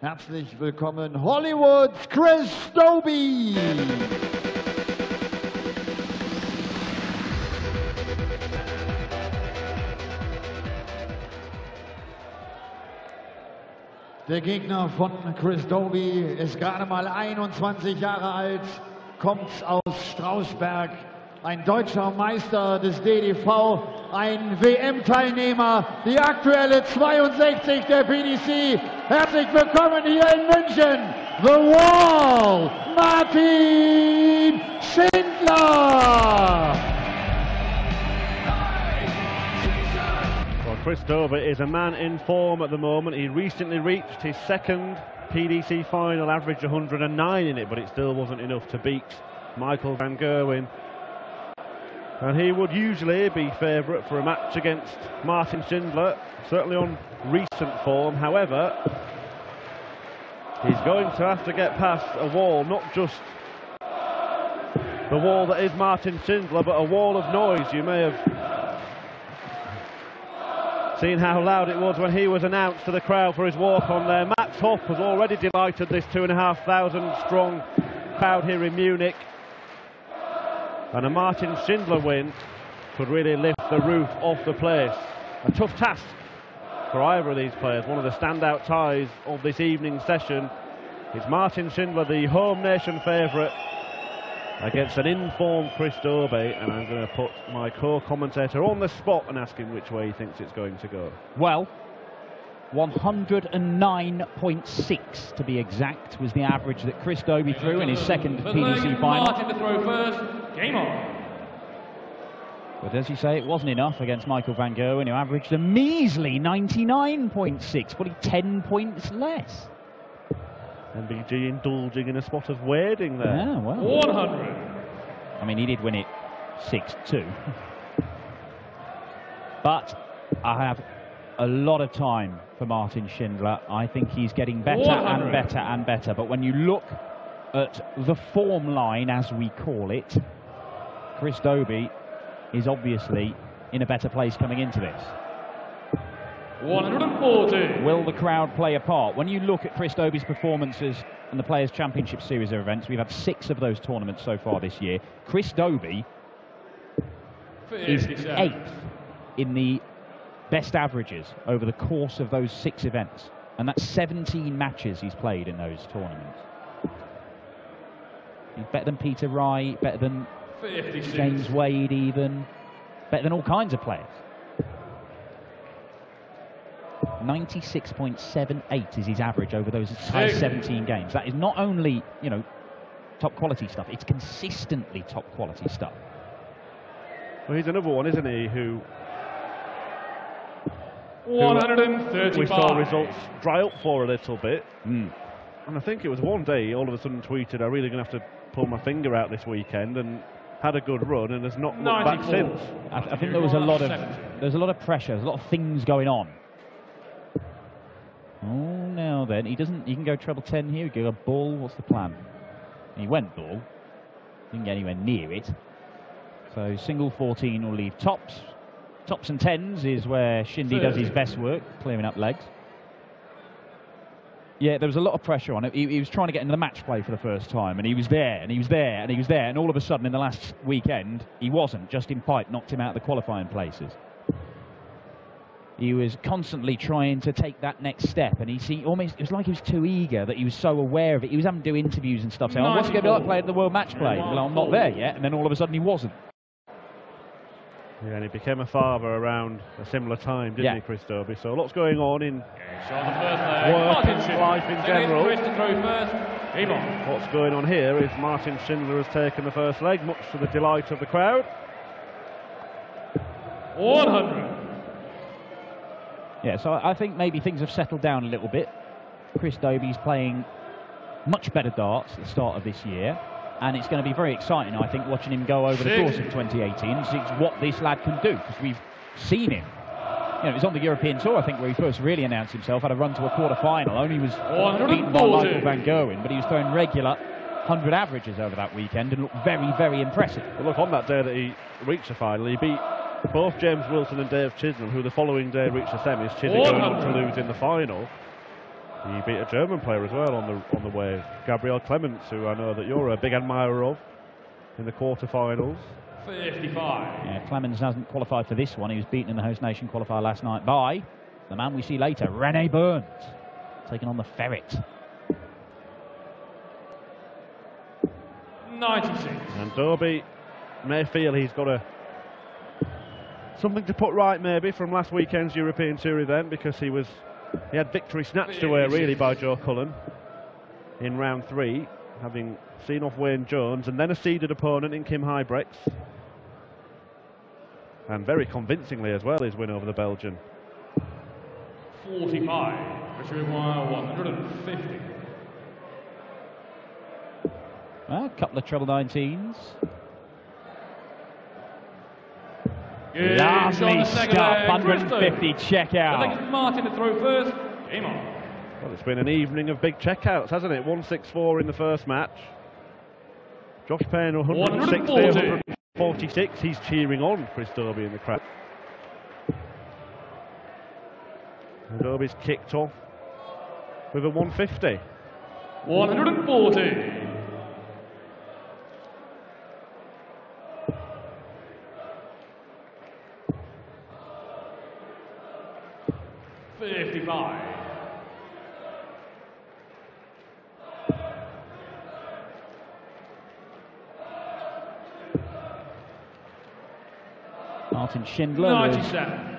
Herzlich willkommen, Hollywoods Chris Dobey! Der Gegner von Chris Dobey ist gerade mal 21 Jahre alt, kommt aus Strausberg, ein deutscher Meister des DDV, ein WM-Teilnehmer, die aktuelle 62 der PDC. Herzlich willkommen hier in München, The Wall, Martin Schindler! Chris Dobey is a man in form at the moment. He recently reached his second PDC final, averaged 109 in it, but it still wasn't enough to beat Michael van Gerwen. And he would usually be favourite for a match against Martin Schindler, certainly on recent form. However, he's going to have to get past a wall, not just the wall that is Martin Schindler, but a wall of noise. You may have seen how loud it was when he was announced to the crowd for his walk-on there. Max Hopp has already delighted this 2,500 strong crowd here in Munich. And a Martin Schindler win could really lift the roof off the place. A tough task for either of these players. One of the standout ties of this evening session is Martin Schindler, the home nation favourite, against an informed Chris Dobey, and I'm going to put my co-commentator on the spot and ask him which way he thinks it's going to go. Well, 109.6 to be exact was the average that Chris Dobey threw in his second PDC final. Martin to throw first. Game on. But as you say, it wasn't enough against Michael van Gerwen, who averaged a measly 99.6, probably 10 points less. MBG indulging in a spot of wading there. Yeah, well. 100. I mean, he did win it 6-2. But I have a lot of time for Martin Schindler. I think he's getting better 100. and better and better. But when you look at the form line, as we call it, Chris Dobey is obviously in a better place coming into this. 140. Will the crowd play a part? When you look at Chris Dobey's performances in the Players' Championship series of events, we've had 6 of those tournaments so far this year. Chris Dobey is 8th in the best averages over the course of those 6 events. And that's 17 matches he's played in those tournaments. He's better than Peter Wright, better than 56. James Wade even, better than all kinds of players. 96.78 is his average over those 17 games. That is not only, you know, top quality stuff, it's consistently top quality stuff. Well, he's another one, isn't he, who 135. we saw results dry up for a little bit. And I think it was one day all of a sudden tweeted, I'm really going to have to pull my finger out this weekend, and had a good run and has not looked back since. I think there was a lot of pressure, there's a lot of things going on. Oh, now then, he can go treble 10 here, he can go ball, what's the plan? And he went ball, didn't get anywhere near it. So single 14 will leave tops. Tops and 10s is where Shindy does his best work, clearing up legs. Yeah, there was a lot of pressure on it. He was trying to get into the match play for the first time, and he was there, and he was there, and he was there, and all of a sudden in the last weekend, he wasn't. Justin Pipe knocked him out of the qualifying places. He was constantly trying to take that next step, and it was like he was too eager, that he was so aware of it. He was having to do interviews and stuff, saying, oh, what's it going to be like playing the World Match Play? Well, I'm not there yet, and then all of a sudden he wasn't. Yeah, and he became a father around a similar time, didn't he, Chris Dobey? So lots going on in work and life in general. What's going on here is Martin Schindler has taken the first leg, much to the delight of the crowd. 100. Yeah, so I think maybe things have settled down a little bit. Chris Dobey's playing much better darts at the start of this year, and it's going to be very exciting, I think, watching him go over the course of 2018 and see what this lad can do, because we've seen him. You know, it was on the European Tour, I think, where he first really announced himself, had a run to a quarter-final, only was beaten by Michael van Gerwen, but he was throwing regular 100 averages over that weekend and looked very, very impressive. Well, look, on that day that he reached the final, he beat Both James Wilson and Dave Chisholm, who the following day reached the semis, Chisholm going on to lose in the final. He beat a German player as well on the way, Gabriel Clemens, who I know that you're a big admirer of, in the quarterfinals. 55. Yeah, Clemens hasn't qualified for this one. He was beaten in the host nation qualifier last night by the man we see later, Rene Burns, taking on the Ferret. 96. And Dobey may feel he's got something to put right maybe from last weekend's European Tour event, because he had victory snatched away really by Joe Cullen in round 3, having seen off Wayne Jones and then a seeded opponent in Kim Huybrechts. And very convincingly as well, his win over the Belgian. 45. Which require 150. Well, a couple of treble 19s. Lovely stuff, 150 checkout. Martin to throw first. Game on. Well, it's been an evening of big checkouts, hasn't it? 164 in the first match. Josh Payne 160, 146. He's cheering on Chris Dobey in the crowd. And Dobey's kicked off with a 150. 140. 55. Martin Schindler 97.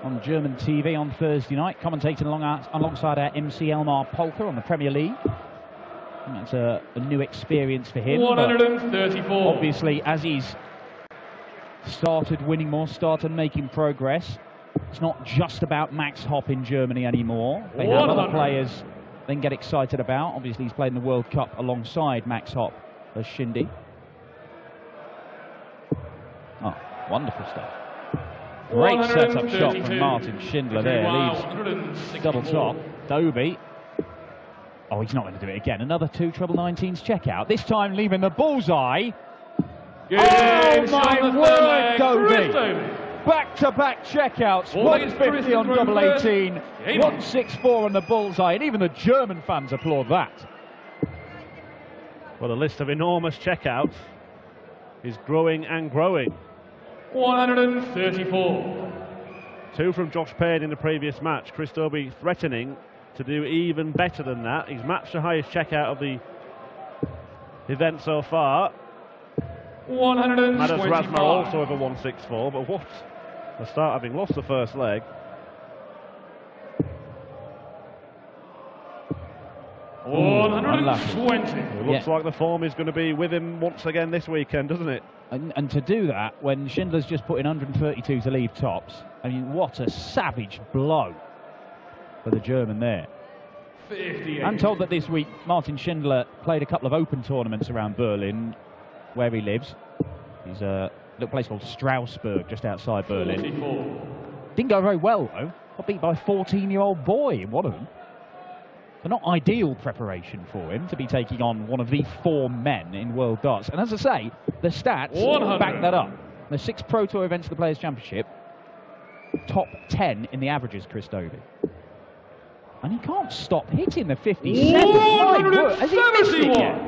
on German TV on Thursday night, commentating alongside our MC Elmar Polka on the Premier League. And that's a new experience for him. 134. Obviously, as he's started winning more, started making progress, it's not just about Max Hopp in Germany anymore. They have other players they can get excited about. Obviously, he's played in the World Cup alongside Max Hopp as Shindy. Oh, wonderful stuff. Great setup shot from Martin Schindler there. Leaves double top. Dobey. Oh, he's not going to do it again. Another 2 treble 19s checkout. This time leaving the bullseye. Oh my word, Dobey! Back-to-back checkouts. 150 on double 18. 164 on the bullseye. And even the German fans applaud that. Well, the list of enormous checkouts is growing and growing. 134. 2 from Josh Payne in the previous match. Chris Dobey threatening to do even better than that. He's matched the highest checkout of the event so far. 125. Madas Razma also over 164, but what a start, having lost the first leg. 120. It looks like the form is going to be with him once again this weekend, doesn't it? And to do that, when Schindler's just put in 132 to leave tops, I mean, what a savage blow for the German there. 58. I'm told that this week Martin Schindler played a couple of open tournaments around Berlin, where he lives. He's a little place called Strasbourg, just outside Berlin. 44. Didn't go very well, though. Got beat by a 14-year-old boy in one of them. So not ideal preparation for him to be taking on one of the 4 men in World Darts. And as I say, the stats 100. back that up. The 6 Pro Tour events of the Players' Championship, top 10 in the averages, Chris Dobey. And he can't stop hitting the 57. My word, has he missed it yet?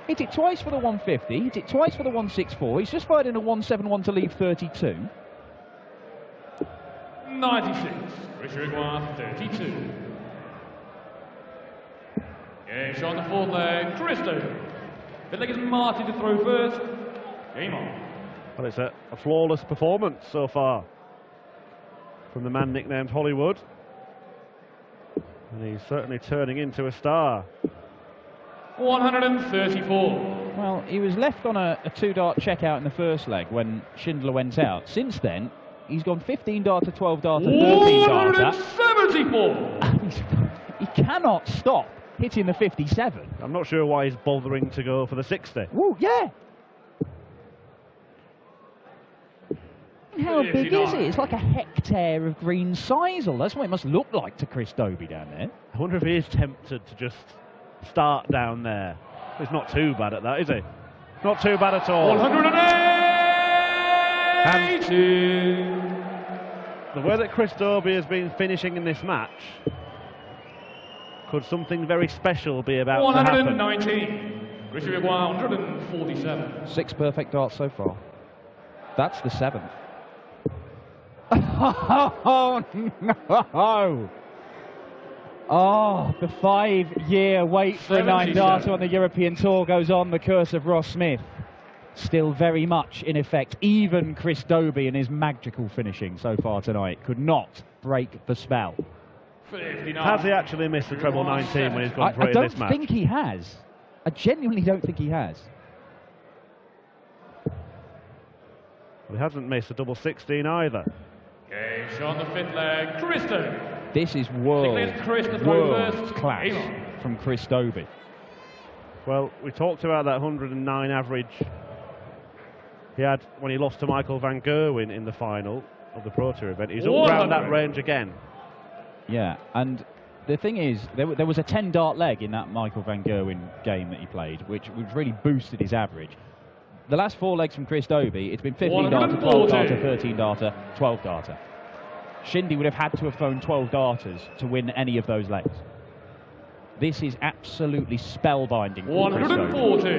Hit it twice for the 150, hit it twice for the 164. He's just fired in a 171 to leave 32. 96. Richard Gouin, 32. Game shot on the 4th leg. Chris Dobey. Fifth leg is Martin to throw first. Game on. Well, it's a flawless performance so far from the man nicknamed Hollywood. And he's certainly turning into a star. 134. Well, he was left on a 2-dart checkout in the first leg when Schindler went out. Since then, he's gone 15 dart to 12 dart to 13 dart. 174. He cannot stop hitting the 57. I'm not sure why he's bothering to go for the 60. Woo, yeah. How big is it? It's like a hectare of green sisal. That's what it must look like to Chris Dobey down there. I wonder if he is tempted to just start down there. He's not too bad at that, is he? Not too bad at all. 108. 82. The way that Chris Dobey has been finishing in this match, could something very special be about to happen? 119. Chris Dobey 147. 6 perfect darts so far. That's the 7th. Oh no! Oh, the 5-year wait for a 9-darter on the European Tour goes on. The curse of Ross Smith still very much in effect. Even Chris Dobey in his magical finishing so far tonight could not break the spell. 59. Has he actually missed the treble 19 when he's gone through I in this match? don't think he has. I genuinely don't think he has. He hasn't missed a double 16 either. Okay, on the 5th leg, Chris Dobey. This is world class from Chris Dobey. Well, we talked about that 109 average he had when he lost to Michael van Gerwen in the final of the Pro Tour event. He's up around that range again. Yeah, and the thing is, there was a 10-dart leg in that Michael van Gerwen game that he played, which really boosted his average. The last 4 legs from Chris Dobey, it's been 15-darter, 12-darter, 13-darter, 12-darter. Shindy would have had to have thrown 12 darters to win any of those legs. This is absolutely spellbinding. 140.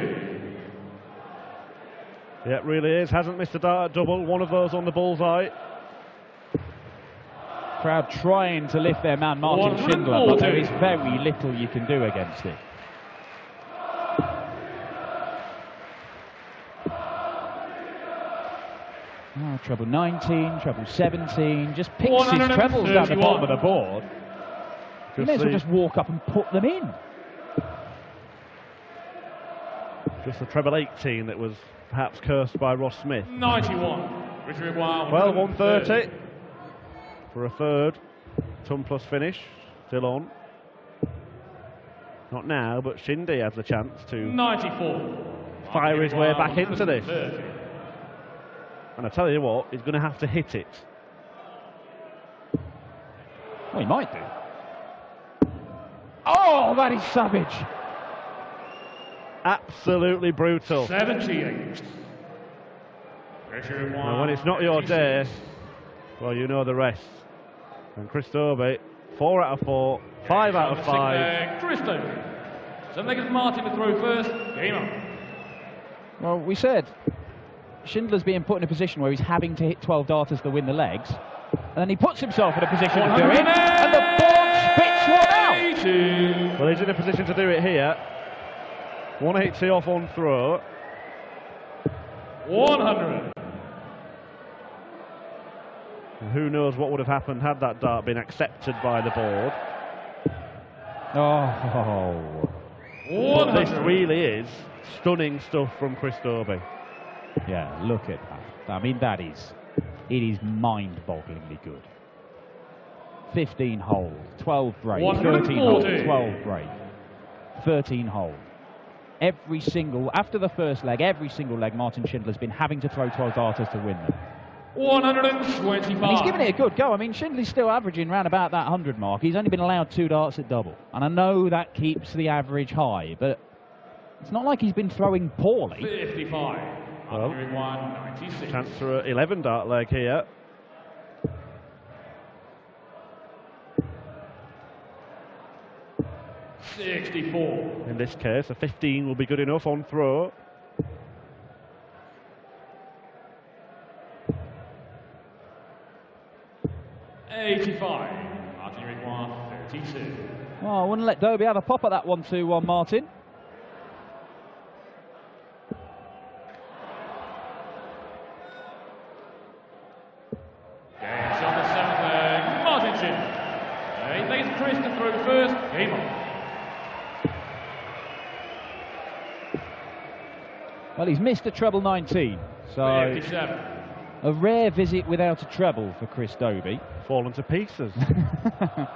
Yeah, it really is. Hasn't missed a dart double. One of those on the bullseye. Crowd trying to lift their man Martin Schindler, but there is very little you can do against it. Oh, treble 19, treble 17, just picks his trebles down the bottom of the board. You may as well just walk up and put them in. Just the treble 18 that was perhaps cursed by Ross Smith. 91. Richard Wild. Well, 130 for a third. Ton plus finish, still on. Not now, but Shindy has the chance to 94. Fire his way back into this. And I tell you what, he's going to have to hit it. Well, he might do. Oh, that is savage. Absolutely brutal. 78. And when it's not your day, well, you know the rest. And Chris Dobey, 4 out of 4, 5 out of 5. Chris Dobey. So Megan Martin to throw first. Game on. Well, we said Schindler's being put in a position where he's having to hit 12 darters to win the legs, and then he puts himself in a position to do it, and the board spits one out. Well, he's in a position to do it here. 180 off on throw. 100. And who knows what would have happened had that dart been accepted by the board. Oh. But this really is stunning stuff from Chris Dobey. Yeah, look at that. I mean, it is mind-bogglingly good. 15 hold, 12 break, 13 hold, 12 break, 13 hold. Every single, after the first leg, every single leg Martin Schindler's been having to throw 12 darters to win them. 125. And he's given it a good go. I mean, Schindler's still averaging around about that 100 mark. He's only been allowed 2 darts at double. And I know that keeps the average high, but it's not like he's been throwing poorly. 55. Well, 196. chance for an 11 dart leg here. $64. In this case, a 15 will be good enough on throw. $85. Martin Renoir, 32. Well, I wouldn't let Dobey have a pop at that 1-2-1, Martin. Games on the 7th leg. Martin Schindler. He takes Chris to throw first. Game on. Well, he's missed a treble 19, so 57. a rare visit without a treble for Chris Dobey. Fallen to pieces. 100.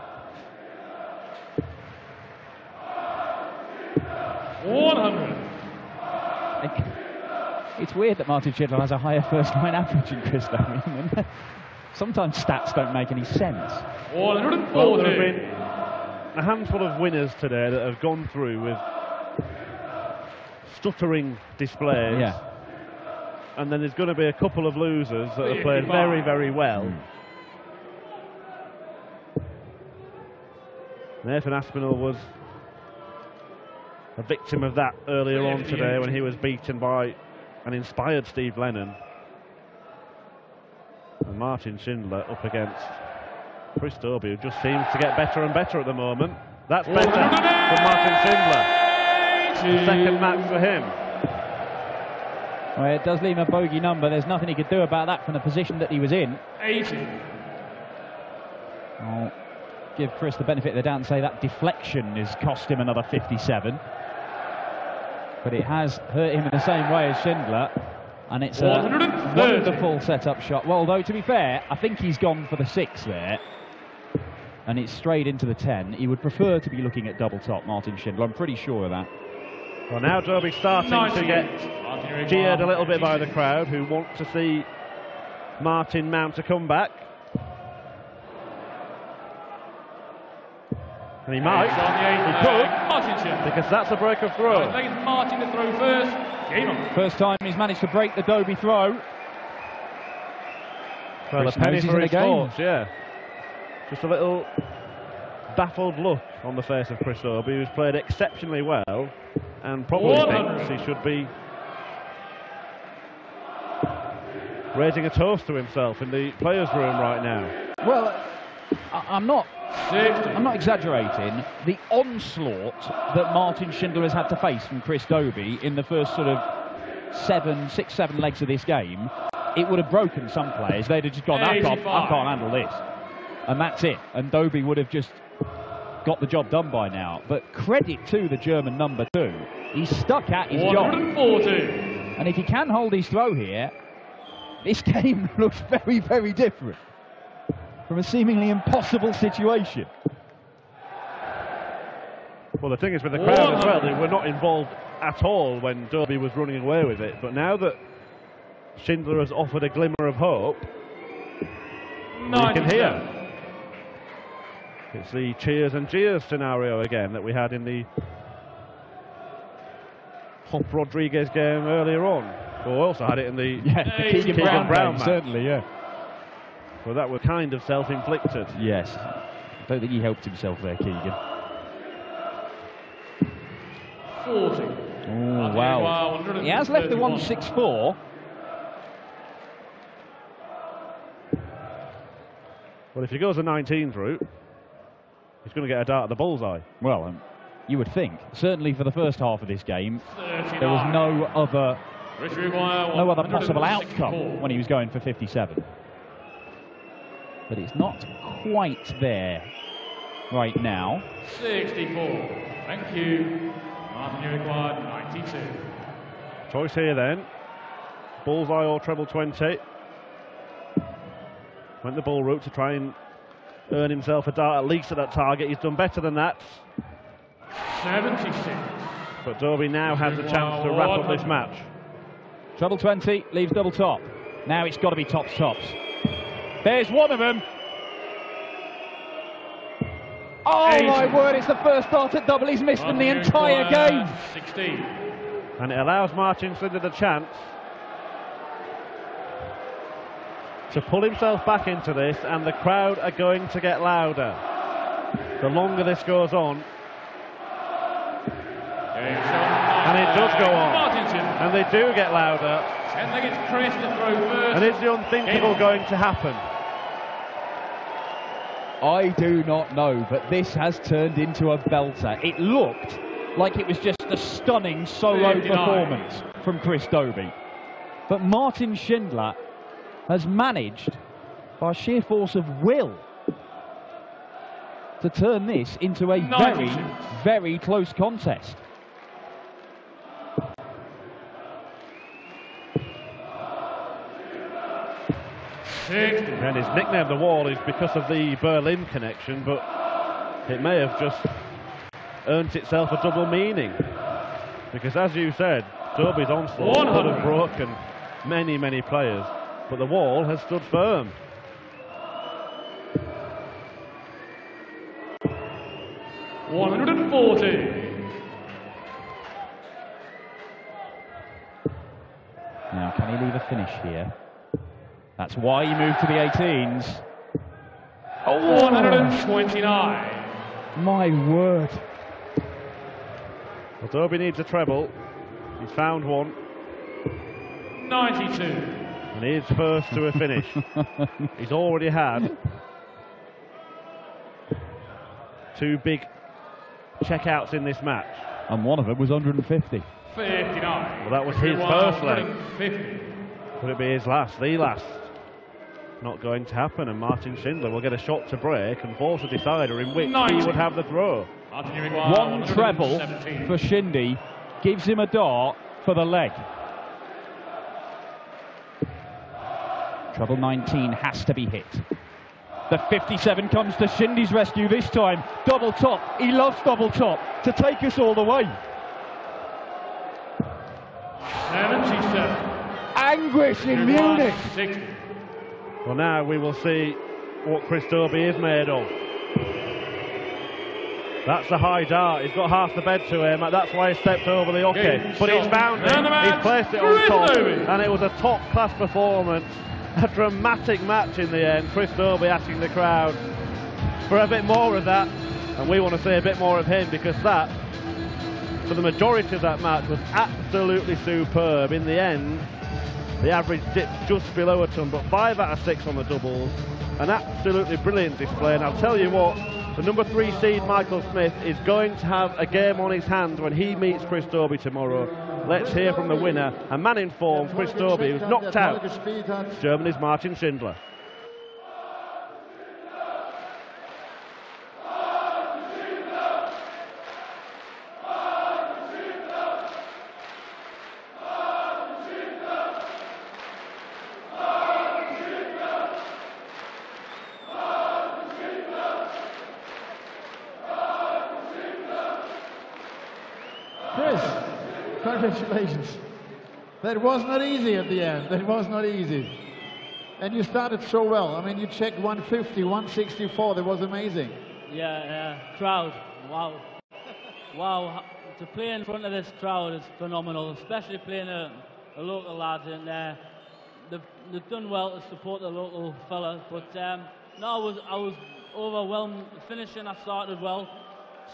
It's weird that Martin Schindler has a higher first-line average than Chris Dobey. Sometimes stats don't make any sense. 140. Well, there have been a handful of winners today that have gone through with stuttering displays. Yeah. and then there's going to be a couple of losers that have played very, very well. Nathan Aspinall was a victim of that earlier on today when he was beaten by an inspired Steve Lennon. And Martin Schindler up against Chris Dobey, who just seems to get better and better at the moment. That's better for Martin Schindler. The second match for him. Well, it does leave him a bogey number. There's nothing he could do about that from the position that he was in. 80. I'll give Chris the benefit of the doubt and say that deflection has cost him another 57. But it has hurt him in the same way as Schindler. And it's a wonderful set-up shot. Well, though, to be fair, I think he's gone for the 6 there. And it's straight into the 10. He would prefer to be looking at double top, Martin Schindler. I'm pretty sure of that. Well, now Dobey starting to get cheered a little bit by the crowd, who want to see Martin mount a comeback. And he might. He could, because that's a break of throw. Martin to throw first. Game on. First time he's managed to break the Dobey throw. Well, a penny for his thoughts, yeah. Just a little baffled look on the face of Chris Dobey, who's played exceptionally well and probably thinks he should be raising a toast to himself in the players' room right now. Well, I'm not exaggerating. The onslaught that Martin Schindler has had to face from Chris Dobey in the first sort of 6, 7 legs of this game, it would have broken some players. They'd have just gone, I can't handle this. And that's it. And Dobey would have just got the job done by now. But credit to the German number 2. He's stuck at his job. And if he can hold his throw here, this game looks very, very different from a seemingly impossible situation. Well, the thing is with the crowd as well, they were not involved at all when Dobey was running away with it. But now that Schindler has offered a glimmer of hope, you can hear. It's the cheers and jeers scenario again that we had in the Hop Rodriguez game earlier on. We also had it in the Keegan Brown match. Certainly, yeah. Well, that was kind of self-inflicted. Yes. I don't think he helped himself there, Keegan. 40. Oh, wow. He has left the 164. Well, if he goes the 19th route, he's going to get a dart at the bullseye. Well, you would think. Certainly for the first half of this game, 39. there was no other possible outcome when he was going for 57. But it's not quite there right now. 64. Thank you. Martin, you required 92. Choice here then. Bullseye or treble 20. Went the bull route to try and earn himself a dart at least at that target. He's done better than that. 76. But Dobey now has a chance to wrap up this match. Treble 20 leaves double top. Now it's got to be tops. There's one of them. Oh 80. my word, it's the first dart at double he's missed in the entire game. 16. And it allows Martin Schindler the chance to pull himself back into this, and the crowd are going to get louder the longer this goes on. And it does go on. And they do get louder. And is the unthinkable going to happen? I do not know, but this has turned into a belter. It looked like it was just a stunning solo 59. performance from Chris Dobey. But Martin Schindler has managed, by sheer force of will, to turn this into a very, very close contest. And his nickname, The Wall, is because of the Berlin connection, but it may have just earned itself a double meaning. Because as you said, Dobey's onslaught could have broken many, many players, but The Wall has stood firm. Now, can Can he leave a finish here? That's why he moved to the 18s. Oh, 129. My word. Well, Dobey needs a treble. He's found one. 92. And he is first to a finish. He's already had 2 big checkouts in this match. And one of them was 150. 59. Well, that was his first leg. 150. Could it be his last? The last? Not going to happen, and Martin Schindler will get a shot to break and force a decider in which 90. he would have the throw. One treble for Shindy gives him a dart for the leg. Treble 19 has to be hit. The 57 comes to Shindy's rescue this time. Double top. He loves double top to take us all the way. 77. Anguish in Munich. 60. Well, now we will see what Chris Dobey is made of. That's the high dart. He's got half the bed to him. That's why he stepped over the hockey. But he's found it. He's placed it on top. And it was a top-class performance. A dramatic match in the end. Chris Dobey asking the crowd for a bit more of that. And we want to see a bit more of him, because that, for the majority of that match, was absolutely superb. In the end, the average dipped just below a ton, but 5 out of 6 on the doubles. An absolutely brilliant display. And I'll tell you what, the number 3 seed Michael Smith is going to have a game on his hands when he meets Chris Dobey tomorrow. Let's hear from the winner, a man in form, Chris Dobey, who's knocked out Germany's Martin Schindler. Chris, congratulations. That was not easy at the end. That was not easy. And you started so well. I mean, you checked 150, 164. That was amazing. Yeah, crowd. Wow. Wow. To play in front of this crowd is phenomenal, especially playing a local lad in there. They've done well to support the local fella, but no, I was overwhelmed. Finishing, I started well.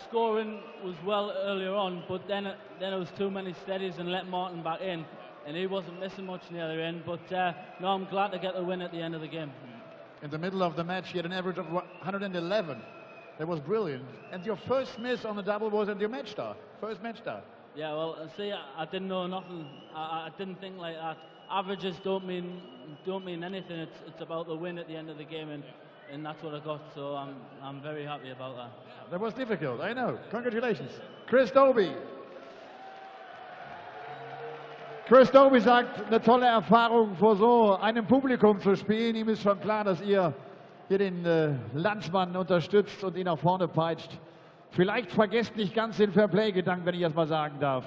Scoring was well earlier on, but then it was too many steadies and let Martin back in, and he wasn't missing much in the other end. But no, I'm glad to get the win at the end of the game. In the middle of the match, you had an average of 111. That was brilliant. And your first miss on the double was at your match start. First match start. Yeah, well, see, I didn't know nothing. I didn't think like that. Averages don't mean anything. It's about the win at the end of the game, and that's what I got. So I'm very happy about that. That was difficult, I know. Congratulations. Chris Dobey. Chris Dobey sagt, eine tolle Erfahrung, vor so einem Publikum zu spielen. Ihm ist schon klar, dass ihr hier den Landsmann unterstützt und ihn nach vorne peitscht. Vielleicht vergesst nicht ganz den Fairplay-Gedanken, wenn ich das mal sagen darf.